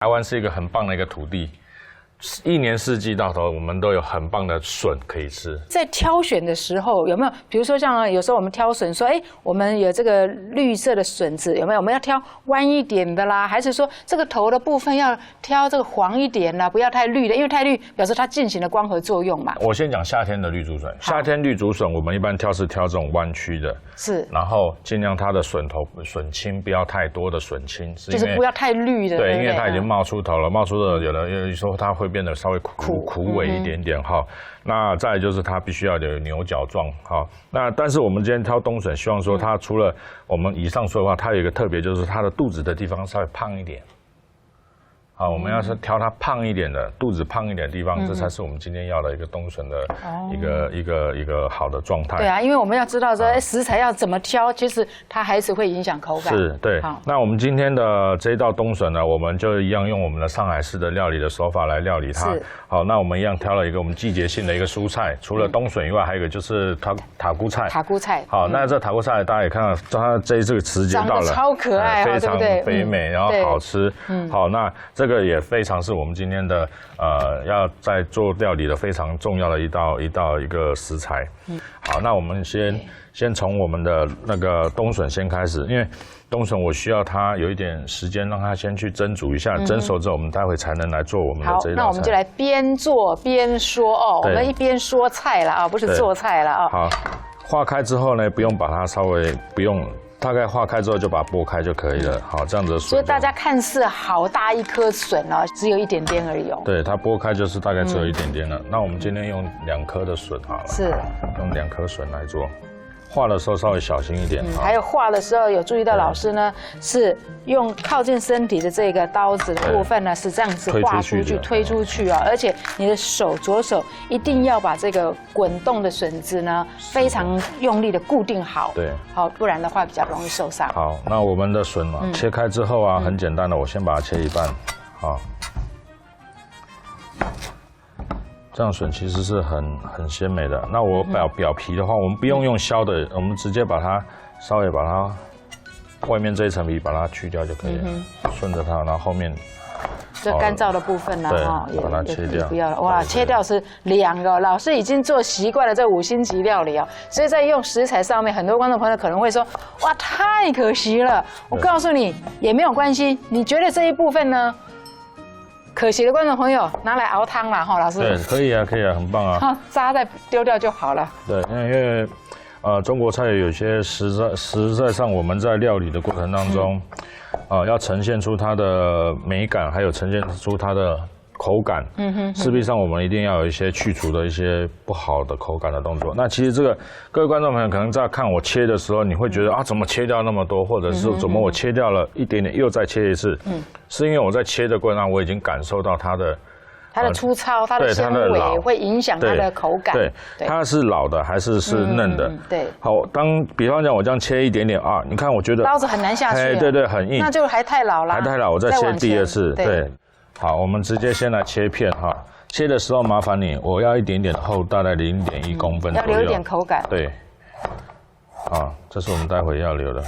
台湾是一个很棒的一个土地，一年四季到头我们都有很棒的笋可以吃。在挑选的时候有没有，比如说像有时候我们挑笋，说我们有这个绿色的笋子，有没有？我们要挑弯一点的啦，还是说这个头的部分要挑这个黄一点啦，不要太绿的，因为太绿表示它进行了光合作用嘛。我先讲夏天的绿竹笋，夏天绿竹笋我们一般挑是挑这种弯曲的，是，然后尽量它的笋青不要太多的笋青，就是不要太绿的。对，因为它已经冒出头了，冒出的有的时候它会变得稍微苦萎一点点哈。那再来就是它必须要有牛角状哈。那但是我们今天挑冬笋，希望说它除了我们以上说的话，它有一个特别就是它的肚子的地方稍微胖一点。好，我们要是挑它胖一点的，肚子胖一点的地方，这才是我们今天要的一个冬笋的一个好的状态。对啊，因为我们要知道说，食材要怎么挑，其实它还是会影响口感。是，对。那我们今天的这一道冬笋呢，我们就一样用我们的上海式的料理的手法来料理它。好，那我们一样挑了一个我们季节性的一个蔬菜，除了冬笋以外，还有一个就是塔菇菜。塔菇菜。好，那这塔菇菜大家也看到，它这个时节到了，超可爱，非常肥美，然后好吃。好，那这个也非常是我们今天的要在做料理的非常重要的一个食材。好，那我们先从我们的那个冬笋先开始，因为冬笋我需要它有一点时间让它先去蒸煮一下，蒸熟之后我们待会才能来做我们的这一道菜。好，那我们就来边做边说哦，我们一边说菜了啊，不是做菜了啊。好，化开之后呢，不用把它稍微不用。大概化开之后就把它剥开就可以了。好，这样子的笋。所以大家看似好大一颗笋哦，只有一点点而已哦。对，它剥开就是大概只有一点点了。那我们今天用2颗的笋好了。是。用2颗笋来做，化的时候稍微小心一点。还有化的时候有注意到老师呢是用靠近身体的这个刀子的部分呢是这样子划出去推出去啊，而且你的左手一定要把这个滚动的笋子呢非常用力的固定好。对。好，不然的话比较容易受伤。好，那我们的笋嘛切开之后啊，很简单的，我先把它切一半，好。这样笋其实是很鲜美的。那我表皮的话，我们不用削的，我们直接把它稍微把它外面这一层皮把它去掉就可以了，顺着它，然后后面这干燥的部分呢，对，把它切掉。不要了，哇，切掉是2个。老师已经做习惯了这5星级料理啊，所以在用食材上面，很多观众朋友可能会说，哇，太可惜了。我告诉你也没有关系，你觉得这一部分呢？可惜的观众朋友拿来熬汤啦，哈，老师。对，可以啊，很棒啊。渣再丢掉就好了。对，因为中国菜有些实在上我们在料理的过程当中，要呈现出它的美感，还有呈现出它的口感，势必上我们一定要有一些去除的一些不好的口感的动作。那其实这个各位观众朋友可能在看我切的时候，你会觉得怎么切掉那么多，或者是怎么我切掉了一点点又再切一次，是因为我在切的过程中我已经感受到它的粗糙，它的纤维会影响它的口感。对，它是老的还是嫩的？对。好，比方讲我这样切一点点啊，你看我觉得刀子很难下去。对，很硬。那就还太老了。还太老，我再切第2次。对。好，我们直接先来切片哈。切的时候麻烦你，我要一点点厚，大概0.1公分左右。要留一点口感。对。好，这是我们待会要留的。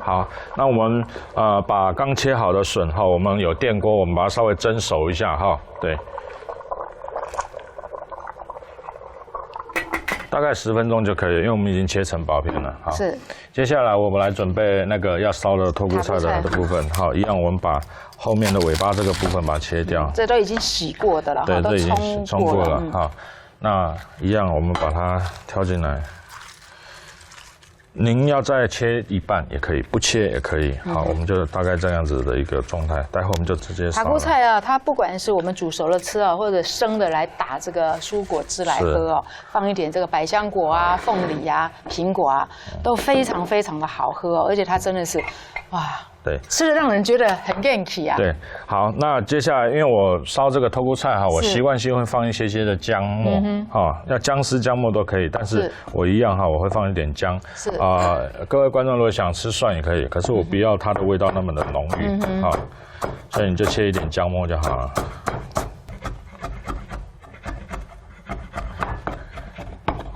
好，那我们把刚切好的笋哈，我们有电锅，我们把它稍微蒸熟一下哈。对。大概10分钟就可以了，因为我们已经切成薄片了。好，是。接下来我们来准备那个要烧的托菇菜的部分。好，一样我们把后面的尾巴这个部分把它切掉。这都已经洗过的了，对，这已经冲过了。好，那一样我们把它挑进来。您要再切一半也可以，不切也可以。好，我们就大概这样子的一个状态。待会我们就直接烧。塔菇菜啊，它不管是我们煮熟了吃啊，或者生的来打这个蔬果汁来喝哦，放一点这个百香果啊、凤梨啊、苹果啊，都非常非常的好喝哦，而且它真的是，哇。对，吃的让人觉得很元气啊。对，好，那接下来因为我烧这个托菇菜哈，我习惯性会放一些姜末，要姜丝姜末都可以，但是我一样哈，我会放一点姜。是各位观众如果想吃蒜也可以，可是我不要它的味道那么的浓郁，所以你就切一点姜末就好了。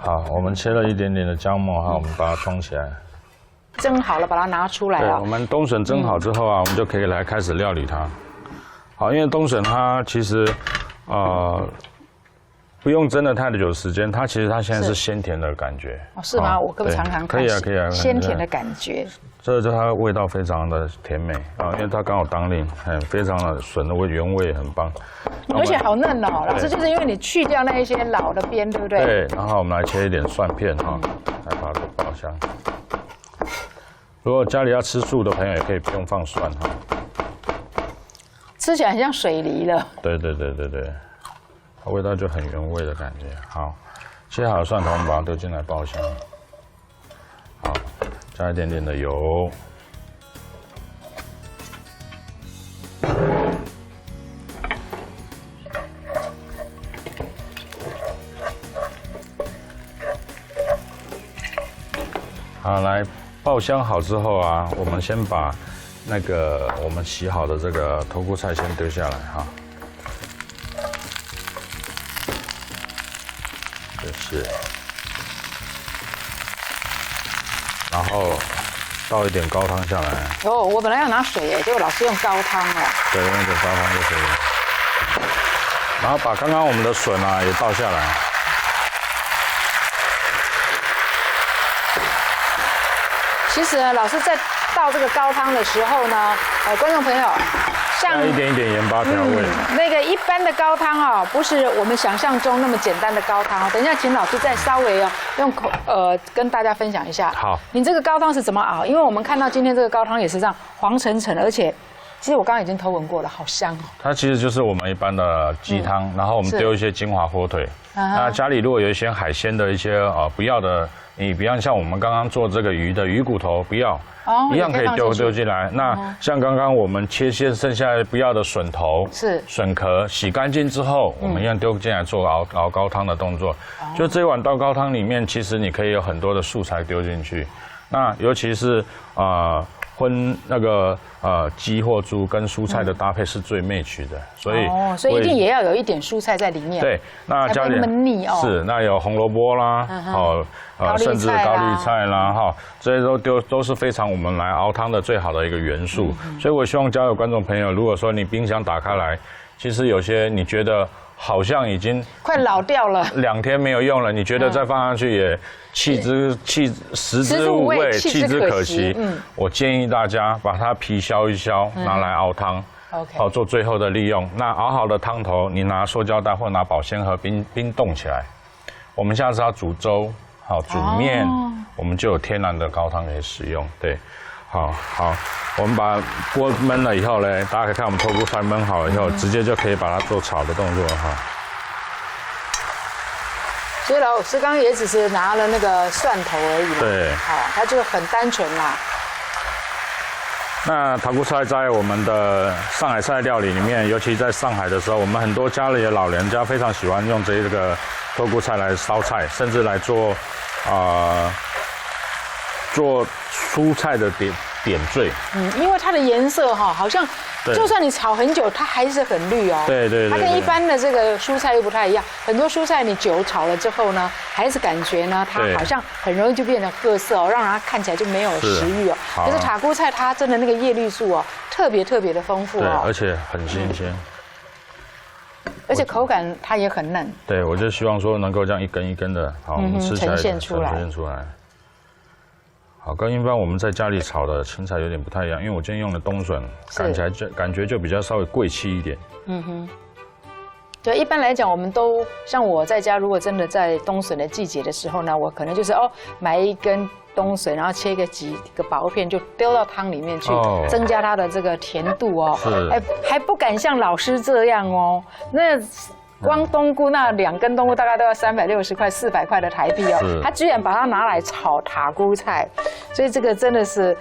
好，我们切了一点点的姜末哈，我们把它装起来。蒸好了，把它拿出来对，啊我。们冬笋蒸好之后啊，我们就可以来开始料理它。好，因为冬笋它其实不用蒸的太久时间，它其实现在是鲜甜的感觉。哦，是吗？我可不可以尝尝看？可以啊，可以啊。鲜甜的感觉。这就它的味道非常的甜美啊，因为它刚好当令，非常的笋的原味很棒。而且好嫩哦，老师就是因为你去掉那一些老的边，对不对？对，然后我们来切一点蒜片哈，来把它做爆香。如果家里要吃素的朋友，也可以不用放蒜哈。吃起来很像水梨了。对，它味道就很原味的感觉。好，切好的蒜头，我们把它丢进来爆香。好，加一点点的油。好，来爆香好之后啊，我们先把那个我们洗好的这个头菇菜先丢下来哈。就是，然后倒一点高汤下来。哦，我本来要拿水耶，结果老师用高汤哦。对，用一点高汤就可以了。然后把刚刚我们的笋啊也倒下来。其实呢，老师在倒这个高汤的时候呢，观众朋友，像加一点点盐巴调味。那个一般的高汤哦，不是我们想象中那么简单的高汤。等一下，请老师再稍微用跟大家分享一下。好，你这个高汤是怎么熬？因为我们看到今天这个高汤也是这样黄澄澄，而且其实我刚刚已经偷闻过了，好香哦。它其实就是我们一般的鸡汤，然后我们丢一些金华火腿。那家里如果有一些海鲜的一些不要的，你比方像我们刚刚做这个鱼的鱼骨头不要，一样可以丢进来。那像刚刚我们切些剩下不要的笋头、笋壳，洗干净之后，我们一样丢进来做熬高汤的动作。就这碗高汤里面，其实你可以有很多的素材丢进去。那尤其是荤那个鸡或猪跟蔬菜的搭配是最match的，所以一定也要有一点蔬菜在里面。对，那家里是那有红萝卜啦，甚至高丽菜啦，这些都是非常我们来熬汤的最好的一个元素。所以我希望家有观众朋友，如果说你冰箱打开来，其实有些你觉得好像已经快老掉了，2天没有用了，你觉得再放上去也食之无味，弃之可惜。我建议大家把它皮削一削，拿来熬汤，做最后的利用。那熬好的汤头，你拿塑胶袋或拿保鲜盒冰冻起来。我们下次要煮粥，煮面，我们就有天然的高汤可以使用。对，好，我们把锅焖了以后呢，大家可以看我们头菇菜焖好了以后，直接就可以把它做炒的动作哈。所以老师刚刚也只是拿了那个蒜头而已嘛，对，它就很单纯啦。那头菇菜在我们的上海菜料理里面，尤其在上海的时候，我们很多家里的老人家非常喜欢用这个头菇菜来烧菜，甚至来做蔬菜的点缀。因为它的颜色好像就算你炒很久，它还是很绿哦。对，它跟一般的这个蔬菜又不太一样。很多蔬菜你久炒了之后呢，还是感觉呢，它好像很容易就变得褐色哦，让它看起来就没有食欲哦。可是塔菇菜它真的那个叶绿素哦，特别的丰富哦，而且很新鲜，而且口感它也很嫩。对，我就希望说能够这样一根一根的，我们吃起来呈现出来。好，跟一般我们在家里炒的青菜有点不太一样，因为我今天用的冬笋，感觉就比较稍微贵气一点。对，一般来讲，我们都像我在家，如果真的在冬笋的季节的时候呢，我可能就是买一根冬笋，然后切几个薄片，就丢到汤里面去，增加它的这个甜度哦。还不敢像老师这样哦，那。光冬菇那2根冬菇大概都要360块、400块的台币哦，他居然把它拿来炒塔菇菜，所以这个真的是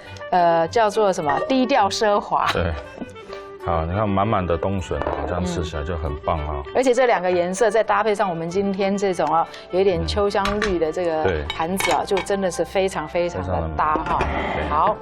叫做什么低调奢华。对，好，你看满满的冬笋，这样吃起来就很棒啊。而且这2个颜色再搭配上我们今天这种有一点秋香绿的这个盘子啊，就真的是非常的搭哈。好。